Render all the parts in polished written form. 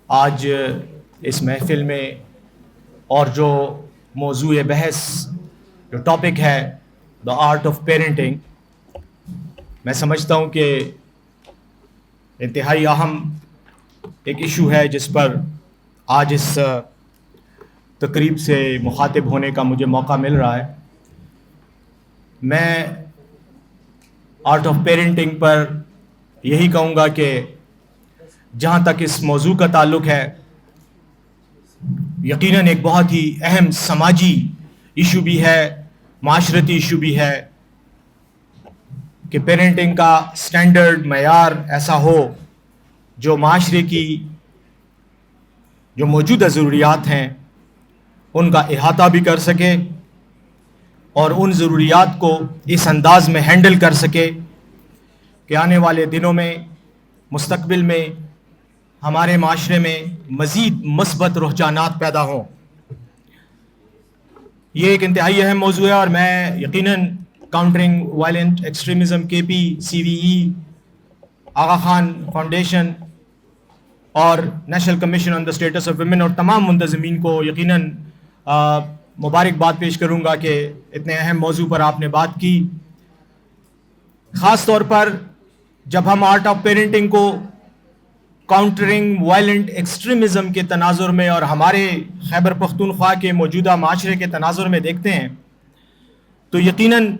آج اس محفل میں اور جو موضوع بحث جو ٹاپک ہے دا آرٹ آف پیرنٹنگ، میں سمجھتا ہوں کہ انتہائی اہم ایک ایشو ہے جس پر آج اس تقریب سے مخاطب ہونے کا مجھے موقع مل رہا ہے۔ میں آرٹ آف پیرنٹنگ پر یہی کہوں گا کہ جہاں تک اس موضوع کا تعلق ہے، یقیناً ایک بہت ہی اہم سماجی ایشو بھی ہے، معاشرتی ایشو بھی ہے کہ پیرنٹنگ کا سٹینڈرڈ معیار ایسا ہو جو معاشرے کی جو موجودہ ضروریات ہیں ان کا احاطہ بھی کر سکے اور ان ضروریات کو اس انداز میں ہینڈل کر سکے کہ آنے والے دنوں میں، مستقبل میں ہمارے معاشرے میں مزید مثبت رجحانات پیدا ہوں۔ یہ ایک انتہائی اہم موضوع ہے اور میں یقیناً countering violent extremism KP-CVE، Aga Khan foundation اور national commission on the status of women اور تمام منتظمین کو یقیناً مبارکباد پیش کروں گا کہ اتنے اہم موضوع پر آپ نے بات کی۔ خاص طور پر جب ہم آرٹ آف پیرنٹنگ کو کاؤنٹرنگ وائلنٹ ایکسٹریمزم کے تناظر میں اور ہمارے خیبر پختونخوا کے موجودہ معاشرے کے تناظر میں دیکھتے ہیں تو یقیناً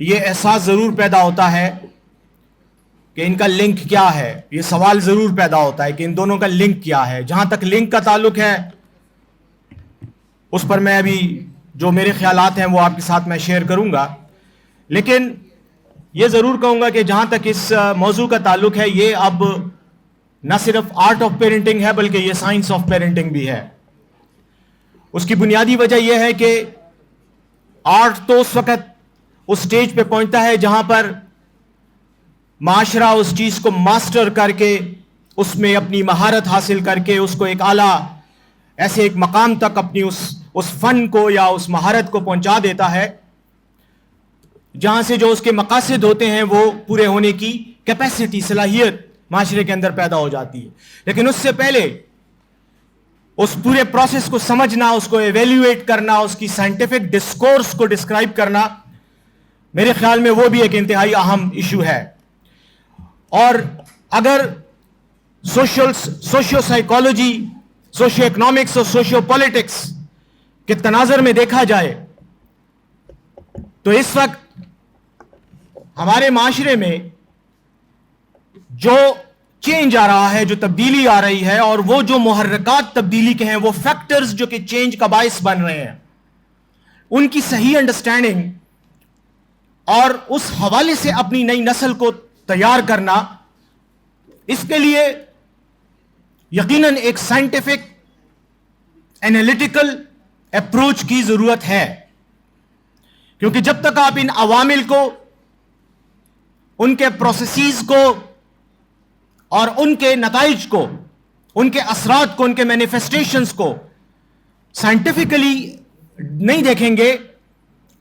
یہ احساس ضرور پیدا ہوتا ہے کہ ان کا لنک کیا ہے۔ یہ سوال ضرور پیدا ہوتا ہے کہ ان دونوں کا لنک کیا ہے۔ جہاں تک لنک کا تعلق ہے اس پر میں ابھی جو میرے خیالات ہیں وہ آپ کے ساتھ میں شیئر کروں گا، لیکن یہ ضرور کہوں گا کہ جہاں تک اس موضوع کا تعلق ہے یہ اب نہ صرف آرٹ آف پیرنٹنگ ہے بلکہ یہ سائنس آف پیرنٹنگ بھی ہے۔ اس کی بنیادی وجہ یہ ہے کہ آرٹ تو اس وقت اس سٹیج پہ پہنچتا ہے جہاں پر معاشرہ اس چیز کو ماسٹر کر کے اس میں اپنی مہارت حاصل کر کے اس کو ایک اعلیٰ ایسے ایک مقام تک اپنی اس فن کو یا اس مہارت کو پہنچا دیتا ہے جہاں سے جو اس کے مقاصد ہوتے ہیں وہ پورے ہونے کی کیپیسٹی، صلاحیت معاشرے کے اندر پیدا ہو جاتی ہے۔ لیکن اس سے پہلے اس پورے پروسیس کو سمجھنا، اس کو ایویلیویٹ کرنا، اس کی سائنٹیفک ڈسکورس کو ڈسکرائب کرنا میرے خیال میں وہ بھی ایک انتہائی اہم ایشو ہے۔ اور اگر سوشیو سائیکالوجی، سوشیو اکنامکس اور سوشیو پولیٹکس کے تناظر میں دیکھا جائے تو اس وقت ہمارے معاشرے میں جو چینج آ رہا ہے، جو تبدیلی آ رہی ہے، اور وہ جو محرکات تبدیلی کے ہیں، وہ فیکٹرز جو کہ چینج کا باعث بن رہے ہیں، ان کی صحیح انڈرسٹینڈنگ اور اس حوالے سے اپنی نئی نسل کو تیار کرنا، اس کے لیے یقیناً ایک سائنٹیفک انالیٹیکل اپروچ کی ضرورت ہے، کیونکہ جب تک آپ ان عوامل کو، ان کے پروسیسز کو اور ان کے نتائج کو، ان کے اثرات کو، ان کے مینیفیسٹیشنز کو سائنٹیفکلی نہیں دیکھیں گے،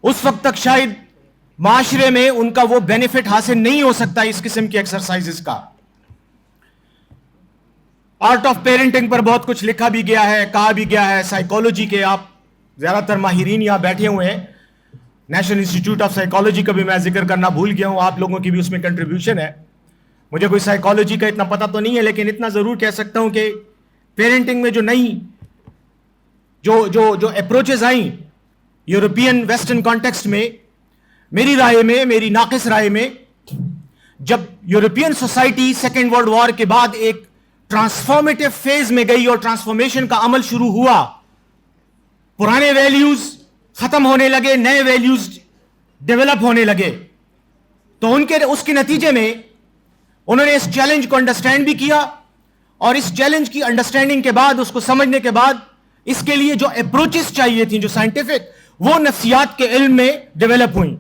اس وقت تک شاید معاشرے میں ان کا وہ بینیفٹ حاصل نہیں ہو سکتا اس قسم کی ایکسرسائزز کا۔ آرٹ آف پیرنٹنگ پر بہت کچھ لکھا بھی گیا ہے، کہا بھی گیا ہے۔ سائیکالوجی کے آپ زیادہ تر ماہرین یہاں بیٹھے ہوئے ہیں، نیشنل انسٹیٹیوٹ آف سائیکالوجی کا بھی میں ذکر کرنا بھول گیا ہوں، آپ لوگوں کی بھی اس میں کنٹریبیوشن ہے۔ مجھے کوئی سائیکالوجی کا اتنا پتہ تو نہیں ہے، لیکن اتنا ضرور کہہ سکتا ہوں کہ پیرنٹنگ میں جو نئی جو اپروچز آئیں یورپین ویسٹرن کانٹیکسٹ میں، میری رائے میں، میری ناقص رائے میں، جب European society second world war کے بعد ایک ٹرانسفارمیٹیو فیز میں گئی اور ٹرانسفارمیشن کا عمل شروع ہوا، پرانے ویلیوز ختم ہونے لگے، نئے ویلیوز ڈیولپ ہونے لگے، تو اس کے نتیجے میں انہوں نے اس چیلنج کو انڈرسٹینڈ بھی کیا، اور اس چیلنج کی انڈرسٹینڈنگ کے بعد، اس کو سمجھنے کے بعد، اس کے لیے جو اپروچز چاہیے تھیں، جو سائنٹیفک، وہ نفسیات کے علم میں ڈیولپ ہوئیں۔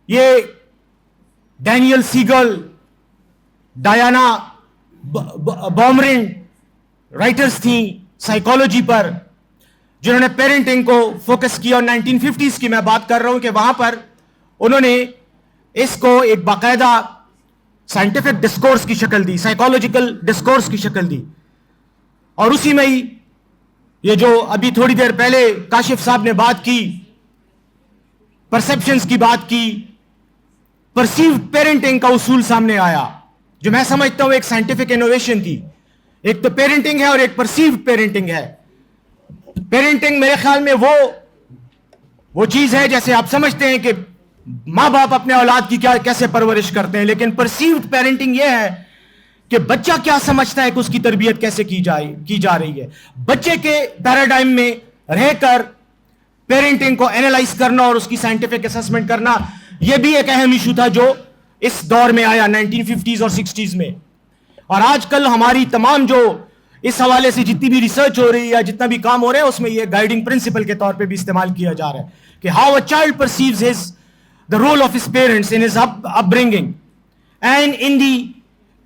یہ ڈینیل سیگل، ڈایانا بومرنٹ رائٹرز تھیں سائیکالوجی پر، جنہوں نے پیرنٹنگ کو فوکس کیا، اور 1950s کی میں بات کر رہا ہوں کہ وہاں پر انہوں نے اس کو ایک باقاعدہ سائنٹیفک ڈسکورس کی شکل دی, سائیکولوجیکل ڈسکورس کی شکل دی. اور اسی میں ہی یہ جو ابھی تھوڑی دیر پہلے کاشف صاحب نے بات کی, پرسپشنز کی بات کی, پرسیوڈ پیرنٹنگ کا اصول سامنے آیا, جو میں سمجھتا ہوں ایک سائنٹیفک انوویشن تھی. ایک تو پیرنٹنگ ہے اور ایک پرسیوڈ پیرنٹنگ ہے. پیرنٹنگ میرے خیال میں وہ چیز ہے جیسے آپ سمجھتے ہیں کہ ماں باپ اپنے اولاد کی کیسے پرورش کرتے ہیں, لیکن پرسیوڈ پیرنٹنگ یہ ہے کہ بچہ کیا سمجھتا ہے کہ اس کی تربیت کیسے کی جا رہی ہے. بچے کے پیراڈائم میں رہ کر پیرنٹنگ کو اینالائز کرنا اور اس کی سائنٹیفک اسسمنٹ کرنا, یہ بھی ایک اہم ایشو تھا جو اس دور میں آیا 1950s اور 60s میں. اور آج کل ہماری تمام جو اس حوالے سے جتنی بھی ریسرچ ہو رہی ہے یا جتنا بھی کام ہو رہا ہے, اس میں یہ گائیڈنگ پرنسپل کے طور پہ بھی استعمال کیا جا رہا ہے کہ how a child perceives the role of his parents in his upbringing and in the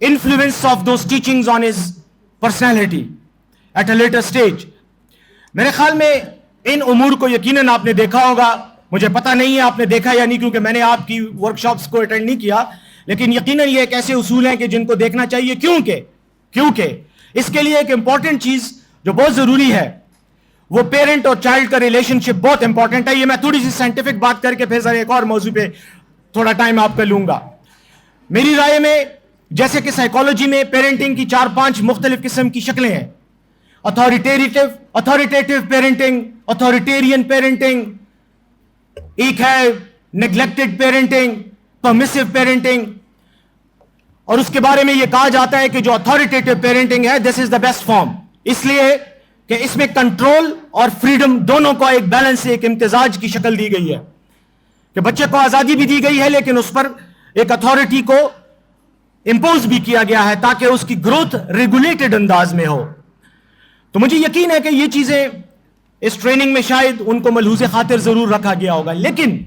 influence of those teachings on his personality at a later stage. میرے خیال میں ان امور کو یقیناً آپ نے دیکھا ہوگا, مجھے پتہ نہیں ہے آپ نے دیکھا یا نہیں کیونکہ میں نے آپ کی ورکشاپس کو اٹینڈ نہیں کیا, لیکن یقیناً یہ ایک ایسے اصول ہیں کہ جن کو دیکھنا چاہیے. کیونکہ اس کے لیے ایک امپورٹنٹ چیز جو بہت ضروری ہے وہ پیرنٹ اور چائلڈ کا ریلیشن شپ بہت امپورٹنٹ ہے. یہ میں تھوڑی سی سائنٹیفک بات کر کے پھر ذرا ایک اور موضوع پہ تھوڑا ٹائم آپ کا لوں گا. میری رائے میں جیسے کہ سائیکالوجی میں پیرنٹنگ کی 4-5 مختلف قسم کی شکلیں ہیں. اتھارٹیٹیو پیرنٹنگ, اتھارٹیرین پیرنٹنگ, ایک ہے نیگلیکٹڈ پیرنٹنگ, پرمیسو پیرنٹنگ. اور اس کے بارے میں یہ کہا جاتا ہے کہ جو اتھارٹیٹیو پیرنٹنگ ہے دس از دا بیسٹ فارم, اس لیے کہ اس میں کنٹرول اور فریڈم دونوں کو ایک بیلنس سے, ایک امتزاج کی شکل دی گئی ہے کہ بچے کو آزادی بھی دی گئی ہے لیکن اس پر ایک اتھارٹی کو امپوز بھی کیا گیا ہے تاکہ اس کی گروتھ ریگولیٹڈ انداز میں ہو. تو مجھے یقین ہے کہ یہ چیزیں اس ٹریننگ میں شاید ان کو ملحوظ خاطر ضرور رکھا گیا ہوگا. لیکن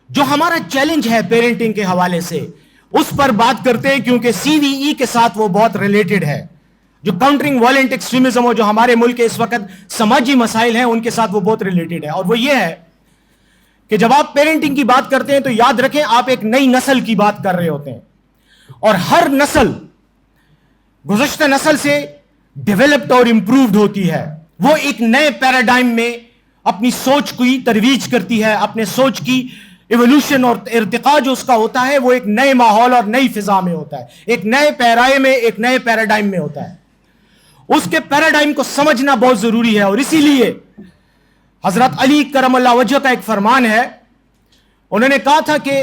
جو ہمارا چیلنج ہے پیرنٹنگ کے حوالے سے اس پر بات کرتے ہیں کیونکہ CVE کے ساتھ وہ بہت ریلیٹڈ ہے. جو کاؤنٹرنگ وائلنٹ ایکسٹریمزم اور جو ہمارے ملک کے اس وقت سماجی مسائل ہیں ان کے ساتھ وہ بہت ریلیٹڈ ہے. اور وہ یہ ہے کہ جب آپ پیرنٹنگ کی بات کرتے ہیں تو یاد رکھیں آپ ایک نئی نسل کی بات کر رہے ہوتے ہیں, اور ہر نسل گزشتہ نسل سے ڈیولپڈ اور امپرووڈ ہوتی ہے. وہ ایک نئے پیراڈائم میں اپنی سوچ کی ترویج کرتی ہے, اپنے سوچ کی ایوولوشن اور ارتقاء جو اس کا ہوتا ہے وہ ایک نئے ماحول اور نئی فضا میں ہوتا ہے, ایک نئے پیرائے میں, ایک نئے پیراڈائم میں ہوتا ہے. اس کے پیراڈائم کو سمجھنا بہت ضروری ہے. اور اسی لیے حضرت علی کرم اللہ وجہ کا ایک فرمان ہے, انہوں نے کہا تھا کہ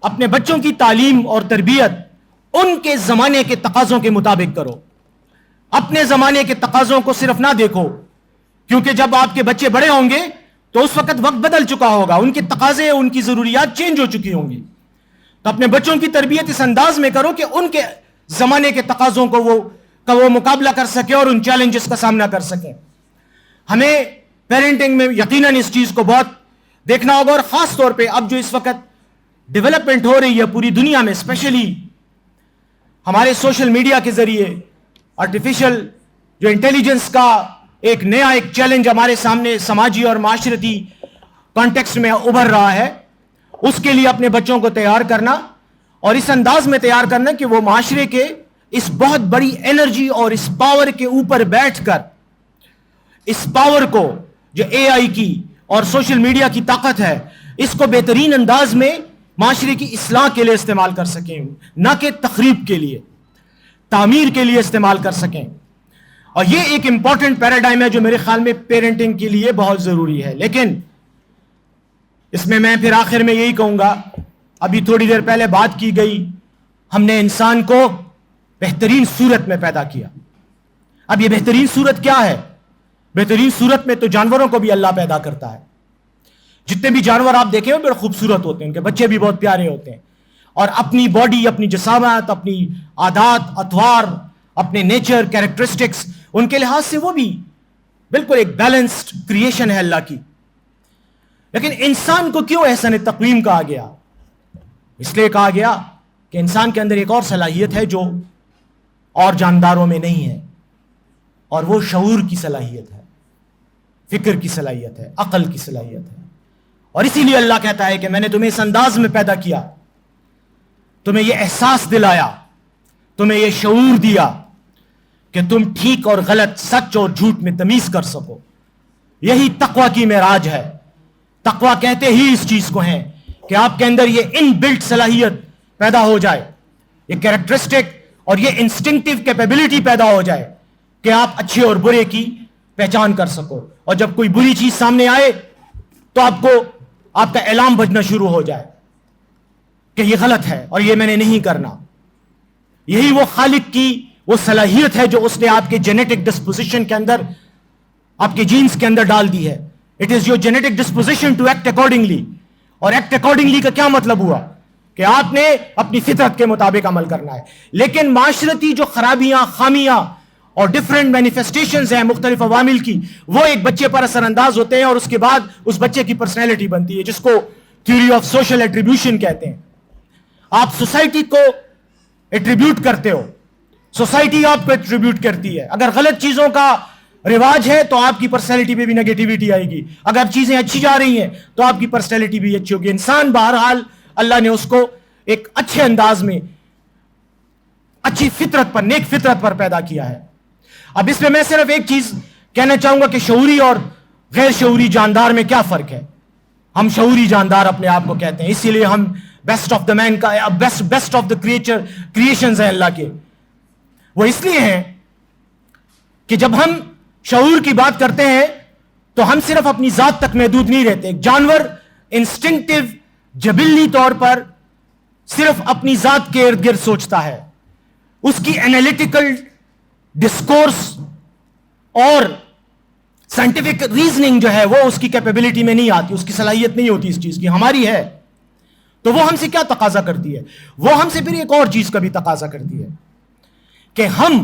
اپنے بچوں کی تعلیم اور تربیت ان کے زمانے کے تقاضوں کے مطابق کرو. اپنے زمانے کے تقاضوں کو صرف نہ دیکھو, کیونکہ جب آپ کے بچے بڑے ہوں گے تو اس وقت وقت بدل چکا ہوگا, ان کے تقاضے, ان کی ضروریات چینج ہو چکی ہوں گی. تو اپنے بچوں کی تربیت اس انداز میں کرو کہ ان کے زمانے کے تقاضوں کو وہ مقابلہ کر سکے اور ان چیلنجز کا سامنا کر سکیں. ہمیں پیرنٹنگ میں یقیناً اس چیز کو بہت دیکھنا ہوگا, اور خاص طور پہ اب جو اس وقت ڈیولپمنٹ ہو رہی ہے پوری دنیا میں, اسپیشلی ہمارے سوشل میڈیا کے ذریعے آرٹیفیشل جو انٹیلیجنس کا ایک نیا ایک چیلنج ہمارے سامنے سماجی اور معاشرتی کانٹیکسٹ میں ابھر رہا ہے, اس کے لیے اپنے بچوں کو تیار کرنا اور اس انداز میں تیار کرنا کہ وہ معاشرے کے اس بہت بڑی انرجی اور اس پاور کے اوپر بیٹھ کر اس پاور کو جو AI کی اور سوشل میڈیا کی طاقت ہے اس کو بہترین انداز میں معاشرے کی اصلاح کے لیے استعمال کر سکیں, نہ کہ تخریب کے لیے, تعمیر کے لیے استعمال کر سکیں. اور یہ ایک امپورٹنٹ پیراڈائم ہے جو میرے خیال میں پیرنٹنگ کے لیے بہت ضروری ہے. لیکن اس میں پھر آخر میں یہی کہوں گا, ابھی تھوڑی دیر پہلے بات کی گئی, ہم نے انسان کو بہترین صورت میں پیدا کیا. اب یہ بہترین صورت کیا ہے؟ بہترین صورت میں تو جانوروں کو بھی اللہ پیدا کرتا ہے. جتنے بھی جانور آپ دیکھیں وہ بڑے خوبصورت ہوتے ہیں, ان کے بچے بھی بہت پیارے ہوتے ہیں, اور اپنی باڈی, اپنی جسامت, اپنی عادات, اطوار, اپنے نیچر, کیریکٹرسٹکس, ان کے لحاظ سے وہ بھی بالکل ایک بیلنسڈ کریشن ہے اللہ کی. لیکن انسان کو کیوں احسن تقویم کہا گیا؟ اس لیے کہا گیا کہ انسان کے اندر ایک اور صلاحیت ہے جو اور جانداروں میں نہیں ہے, اور وہ شعور کی صلاحیت ہے, فکر کی صلاحیت ہے, عقل کی صلاحیت ہے. اور اسی لیے اللہ کہتا ہے کہ میں نے تمہیں اس انداز میں پیدا کیا تمہیں یہ احساس دلایا, تمہیں یہ شعور دیا کہ تم ٹھیک اور غلط, سچ اور جھوٹ میں تمیز کر سکو. یہی تقوی کی معراج ہے. تقوی کہتے ہی اس چیز کو ہیں کہ آپ کے اندر یہ ان بلٹ صلاحیت پیدا ہو جائے, یہ کیریکٹرسٹک اور یہ انسٹنکٹیو کیپیبلٹی پیدا ہو جائے کہ آپ اچھے اور برے کی پہچان کر سکو, اور جب کوئی بری چیز سامنے آئے تو آپ کو آپ کا الارم بجنا شروع ہو جائے کہ یہ غلط ہے اور یہ میں نے نہیں کرنا. یہی وہ خالق کی وہ صلاحیت ہے جو اس نے آپ کے جینیٹک ڈسپوزیشن کے اندر, آپ کے جینز کے اندر ڈال دی ہے. It is your genetic disposition to act accordingly. اور ایکٹ اکارڈنگلی کا کیا مطلب ہوا کہ آپ نے اپنی فطرت کے مطابق عمل کرنا ہے. لیکن معاشرتی جو خرابیاں, خامیاں اور ڈفرینٹ مینیفیسٹیشنز ہیں مختلف عوامل کی, وہ ایک بچے پر اثر انداز ہوتے ہیں اور اس کے بعد اس بچے کی پرسنالٹی بنتی ہے, جس کو تھیوری آف سوشل ایٹریبیوشن کہتے ہیں. آپ سوسائٹی کو ایٹریبیوٹ کرتے ہو, سوسائٹی آپ کو ایٹریبیوٹ کرتی ہے. اگر غلط چیزوں کا رواج ہے تو آپ کی پرسنالٹی پہ بھی نیگیٹیوٹی آئے گی, اگر چیزیں اچھی جا رہی ہیں تو آپ کی پرسنالٹی بھی اچھی ہوگی. انسان بہرحال اللہ نے اس کو ایک اچھے انداز میں اچھی فطرت پر, نیک فطرت پر پیدا کیا ہے. اب اس میں صرف ایک چیز کہنا چاہوں گا کہ شعوری اور غیر شعوری جاندار میں کیا فرق ہے. ہم شعوری جاندار اپنے آپ کو کہتے ہیں, اسی لیے ہم بیسٹ آف دا مین کا, بیسٹ آف دا کریشنز ہیں اللہ کے. وہ اس لیے ہیں کہ جب ہم شعور کی بات کرتے ہیں تو ہم صرف اپنی ذات تک محدود نہیں رہتے. ایک جانور انسٹنکٹیو جبلی طور پر صرف اپنی ذات کے ارد گرد سوچتا ہے. اس کی اینالیٹیکل ڈسکورس اور سائنٹیفک ریزننگ جو ہے وہ اس کی کیپیبلٹی میں نہیں آتی, اس کی صلاحیت نہیں ہوتی اس چیز کی. ہماری ہے. تو وہ ہم سے کیا تقاضا کرتی ہے؟ وہ ہم سے پھر ایک اور چیز کا بھی تقاضا کرتی ہے کہ ہم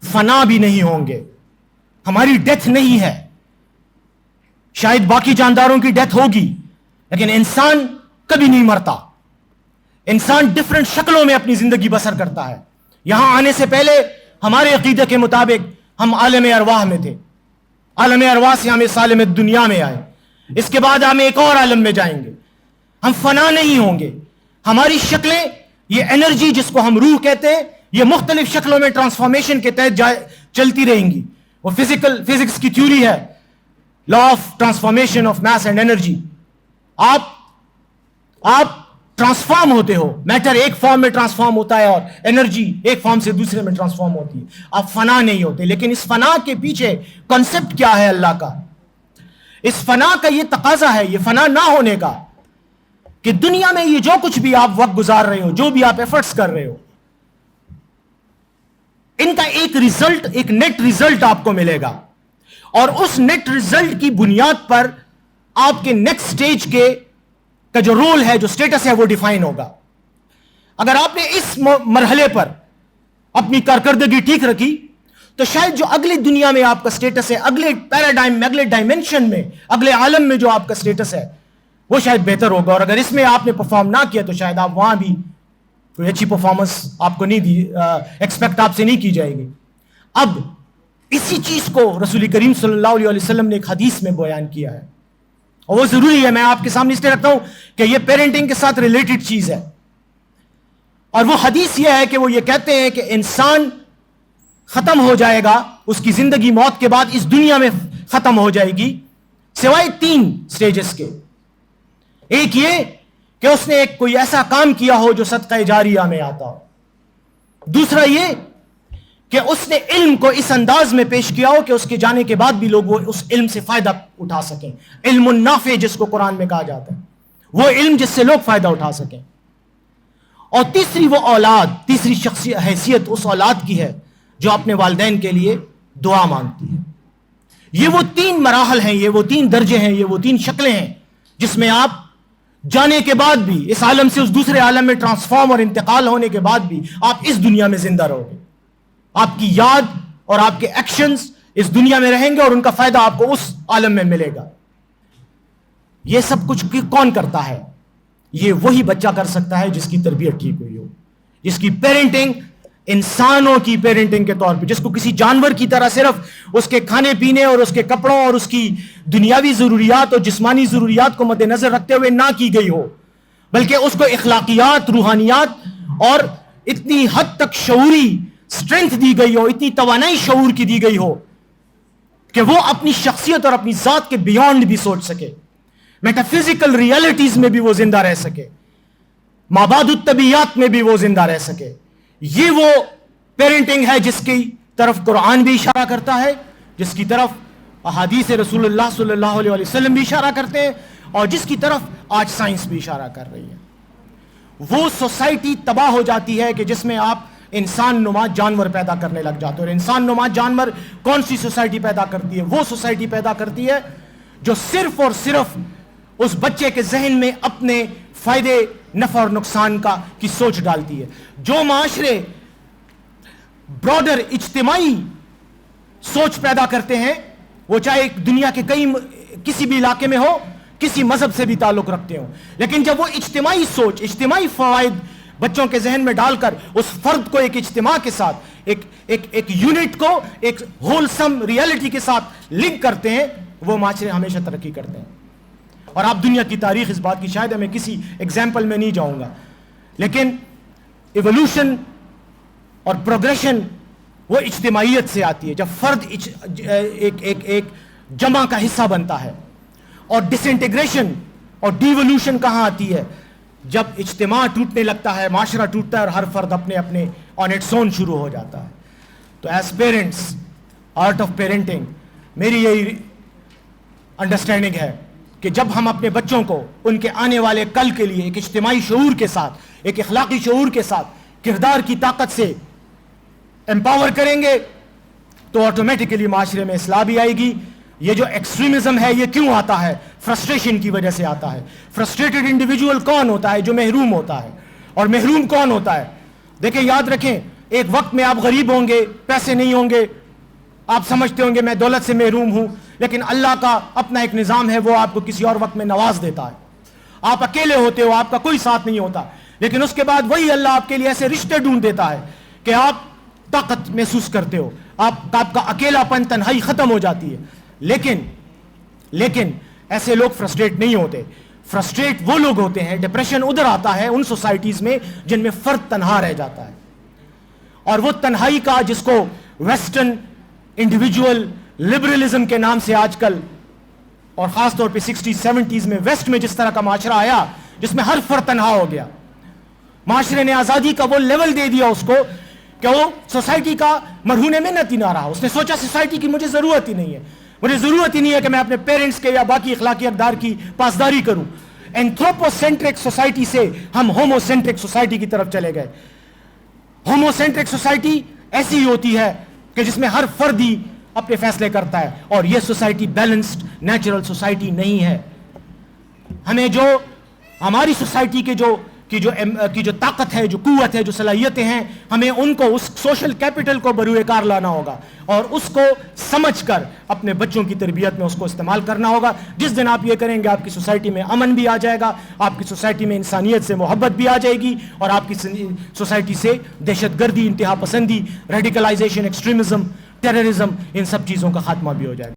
فنا بھی نہیں ہوں گے, ہماری ڈیتھ نہیں ہے. شاید باقی جانداروں کی ڈیتھ ہوگی لیکن انسان کبھی نہیں مرتا. انسان ڈفرنٹ شکلوں میں اپنی زندگی بسر کرتا ہے. یہاں آنے سے پہلے ہمارے عقیدے کے مطابق ہم عالم ارواح میں تھے. عالم ارواح سے ہم اس عالم دنیا میں آئے. اس کے بعد ہم ایک اور عالم میں جائیں گے. ہم فنا نہیں ہوں گے. ہماری شکلیں, یہ انرجی جس کو ہم روح کہتے ہیں, یہ مختلف شکلوں میں ٹرانسفارمیشن کے تحت چلتی رہیں گی. وہ فزکس کی تھیوری ہے, law of transformation of mass and energy. آپ ٹرانسفارم ہوتے ہو, میٹر ایک فارم میں ٹرانسفارم ہوتا ہے اور انرجی ایک فارم سے دوسرے میں ٹرانسفارم ہوتی ہے. آپ فنا نہیں ہوتے. لیکن اس فنا کے پیچھے کنسپٹ کیا ہے اللہ کا؟ اس فنا کا یہ تقاضا ہے, یہ فنا نہ ہونے کا, کہ دنیا میں یہ جو کچھ بھی آپ وقت گزار رہے ہو, جو بھی آپ ایفرٹس کر رہے ہو, ان کا ایک ریزلٹ, ایک نیٹ ریزلٹ آپ کو ملے گا. اور اس نیٹ ریزلٹ کی بنیاد پر آپ کے نیکسٹ سٹیج کا جو رول ہے, جو سٹیٹس ہے, وہ ڈیفائن ہوگا. اگر آپ نے اس مرحلے پر اپنی کارکردگی ٹھیک رکھی تو شاید جو اگلی دنیا میں آپ کا سٹیٹس ہے, اگلے پیراڈائم میں, اگلے ڈائمنشن میں, اگلے عالم میں جو آپ کا سٹیٹس ہے وہ شاید بہتر ہوگا. اور اگر اس میں آپ نے پرفارم نہ کیا تو شاید آپ وہاں بھی کوئی اچھی پرفارمنس آپ کو نہیں دی, ایکسپیکٹ آپ سے نہیں کی جائے گی. اب اسی چیز کو رسول کریم صلی اللہ علیہ وسلم نے ایک حدیث میں بیان کیا ہے, اور وہ ضروری ہے, میں آپ کے سامنے اس لیے رکھتا ہوں کہ یہ پیرنٹنگ کے ساتھ ریلیٹڈ چیز ہے. اور وہ حدیث یہ ہے کہ وہ یہ کہتے ہیں کہ انسان ختم ہو جائے گا, اس کی زندگی موت کے بعد اس دنیا میں ختم ہو جائے گی سوائے 3 سٹیجز کے. ایک یہ کہ اس نے ایک کوئی ایسا کام کیا ہو جو صدقہ جاریہ میں آتا ہو. دوسرا یہ کہ اس نے علم کو اس انداز میں پیش کیا ہو کہ اس کے جانے کے بعد بھی لوگ وہ اس علم سے فائدہ اٹھا سکیں. علم النافع جس کو قرآن میں کہا جاتا ہے, وہ علم جس سے لوگ فائدہ اٹھا سکیں. اور تیسری وہ اولاد, تیسری شخصی حیثیت اس اولاد کی ہے جو اپنے والدین کے لیے دعا مانگتی ہے. یہ وہ 3 مراحل ہیں, یہ وہ 3 درجے ہیں, یہ وہ 3 شکلیں ہیں جس میں آپ جانے کے بعد بھی, اس عالم سے اس دوسرے عالم میں ٹرانسفارم اور انتقال ہونے کے بعد بھی آپ اس دنیا میں زندہ رہو گے. آپ کی یاد اور آپ کے ایکشنز اس دنیا میں رہیں گے اور ان کا فائدہ آپ کو اس عالم میں ملے گا. یہ سب کچھ کون کرتا ہے؟ یہ وہی بچہ کر سکتا ہے جس کی تربیت ٹھیک ہوئی ہو, جس کی پیرنٹنگ انسانوں کی پیرنٹنگ کے طور پہ, جس کو کسی جانور کی طرح صرف اس کے کھانے پینے اور اس کے کپڑوں اور اس کی دنیاوی ضروریات اور جسمانی ضروریات کو مد نظر رکھتے ہوئے نہ کی گئی ہو, بلکہ اس کو اخلاقیات, روحانیات اور اتنی حد تک شعوری اسٹرینتھ دی گئی ہو, اتنی توانائی شعور کی دی گئی ہو کہ وہ اپنی شخصیت اور اپنی ذات کے بیانڈ بھی سوچ سکے, میٹافزیکل ریالٹیز میں بھی وہ زندہ رہ سکے, مابعد الطبیعات میں بھی وہ زندہ رہ سکے. یہ وہ پیرنٹنگ ہے جس کی طرف قرآن بھی اشارہ کرتا ہے, جس کی طرف احادیث رسول اللہ صلی اللہ علیہ وسلم بھی اشارہ کرتے ہیں, اور جس کی طرف آج سائنس بھی اشارہ کر رہی ہے. وہ سوسائٹی تباہ ہو جاتی ہے کہ جس میں آپ انسان نما جانور پیدا کرنے لگ جاتے ہیں. اور انسان نما جانور کون سی سوسائٹی پیدا کرتی ہے؟ وہ سوسائٹی پیدا کرتی ہے جو صرف اور صرف اس بچے کے ذہن میں اپنے فائدے, نفع اور نقصان کی سوچ ڈالتی ہے. جو معاشرے براڈر اجتماعی سوچ پیدا کرتے ہیں, وہ چاہے دنیا کے کسی بھی علاقے میں ہو, کسی مذہب سے بھی تعلق رکھتے ہوں, لیکن جب وہ اجتماعی سوچ, اجتماعی فوائد بچوں کے ذہن میں ڈال کر اس فرد کو ایک اجتماع کے ساتھ, ایک یونٹ کو ایک ہولسم ریالٹی کے ساتھ لنک کرتے ہیں, وہ معاشرے ہمیشہ ترقی کرتے ہیں. اور آپ دنیا کی تاریخ اس بات کی, شاید میں کسی ایگزامپل میں نہیں جاؤں گا, لیکن ایولوشن اور پروگریشن وہ اجتماعیت سے آتی ہے, جب فرد ایک جمع کا حصہ بنتا ہے. اور ڈس انٹیگریشن اور ڈیولوشن کہاں آتی ہے؟ جب اجتماع ٹوٹنے لگتا ہے, معاشرہ ٹوٹتا ہے, اور ہر فرد اپنے آن اٹس اون شروع ہو جاتا ہے. تو as parents, art of parenting, میری یہی انڈرسٹینڈنگ ہے کہ جب ہم اپنے بچوں کو ان کے آنے والے کل کے لیے ایک اجتماعی شعور کے ساتھ, ایک اخلاقی شعور کے ساتھ, کردار کی طاقت سے امپاور کریں گے, تو آٹومیٹکلی معاشرے میں اصلاح بھی آئے گی. یہ جو ایکسٹریمزم ہے یہ کیوں آتا ہے؟ فرسٹریشن کی وجہ سے آتا ہے. فرسٹریٹڈ انڈیویجول کون ہوتا ہے؟ جو محروم ہوتا ہے. اور محروم کون ہوتا ہے؟ دیکھیں, یاد رکھیں, ایک وقت میں آپ غریب ہوں گے, پیسے نہیں ہوں گے, آپ سمجھتے ہوں گے میں دولت سے محروم ہوں, لیکن اللہ کا اپنا ایک نظام ہے, وہ آپ کو کسی اور وقت میں نواز دیتا ہے. آپ اکیلے ہوتے ہو, آپ کا کوئی ساتھ نہیں ہوتا, لیکن اس کے بعد وہی اللہ آپ کے لیے ایسے رشتے ڈھونڈ دیتا ہے کہ آپ طاقت محسوس کرتے ہو, آپ کا اکیلا پن, تنہائی ختم ہو جاتی ہے. لیکن ایسے لوگ فرسٹریٹ نہیں ہوتے. فرسٹریٹ وہ لوگ ہوتے ہیں, ڈپریشن ادھر آتا ہے ان سوسائٹیز میں جن میں فرد تنہا رہ جاتا ہے. اور وہ تنہائی کا, جس کو ویسٹرن انڈیویجول لبرلزم کے نام سے آج کل, اور خاص طور پہ 60-70s میں ویسٹ میں جس طرح کا معاشرہ آیا جس میں ہر فرد تنہا ہو گیا, معاشرے نے آزادی کا وہ لیول دے دیا اس کو کہ وہ سوسائٹی کا مرہون منت ہی نہ رہا. اس نے سوچا سوسائٹی کی مجھے ضرورت ہی نہیں ہے, مجھے ضرورت ہی نہیں ہے کہ میں اپنے پیرنٹس کے یا باقی اخلاقی اقدار کی پاسداری کروں. اینتھروپو سینٹرک سوسائٹی سے ہم ہومو سینٹرک سوسائٹی کی طرف چلے گئے. ہومو سینٹرک سوسائٹی ایسی ہی ہوتی ہے کہ جس میں ہر فرد ہی اپنے فیصلے کرتا ہے, اور یہ سوسائٹی بیلنسڈ نیچرل سوسائٹی نہیں ہے. ہمیں جو ہماری سوسائٹی کی جو طاقت ہے, جو قوت ہے, جو صلاحیتیں ہیں, ہمیں ان کو, اس سوشل کیپٹل کو بروئے کار لانا ہوگا, اور اس کو سمجھ کر اپنے بچوں کی تربیت میں اس کو استعمال کرنا ہوگا. جس دن آپ یہ کریں گے, آپ کی سوسائٹی میں امن بھی آ جائے گا, آپ کی سوسائٹی میں انسانیت سے محبت بھی آ جائے گی, اور آپ کی سوسائٹی سے دہشت گردی, انتہا پسندی, ریڈیکلائزیشن, ایکسٹریمزم, ٹیررزم, ان سب چیزوں کا خاتمہ بھی ہو جائے گا.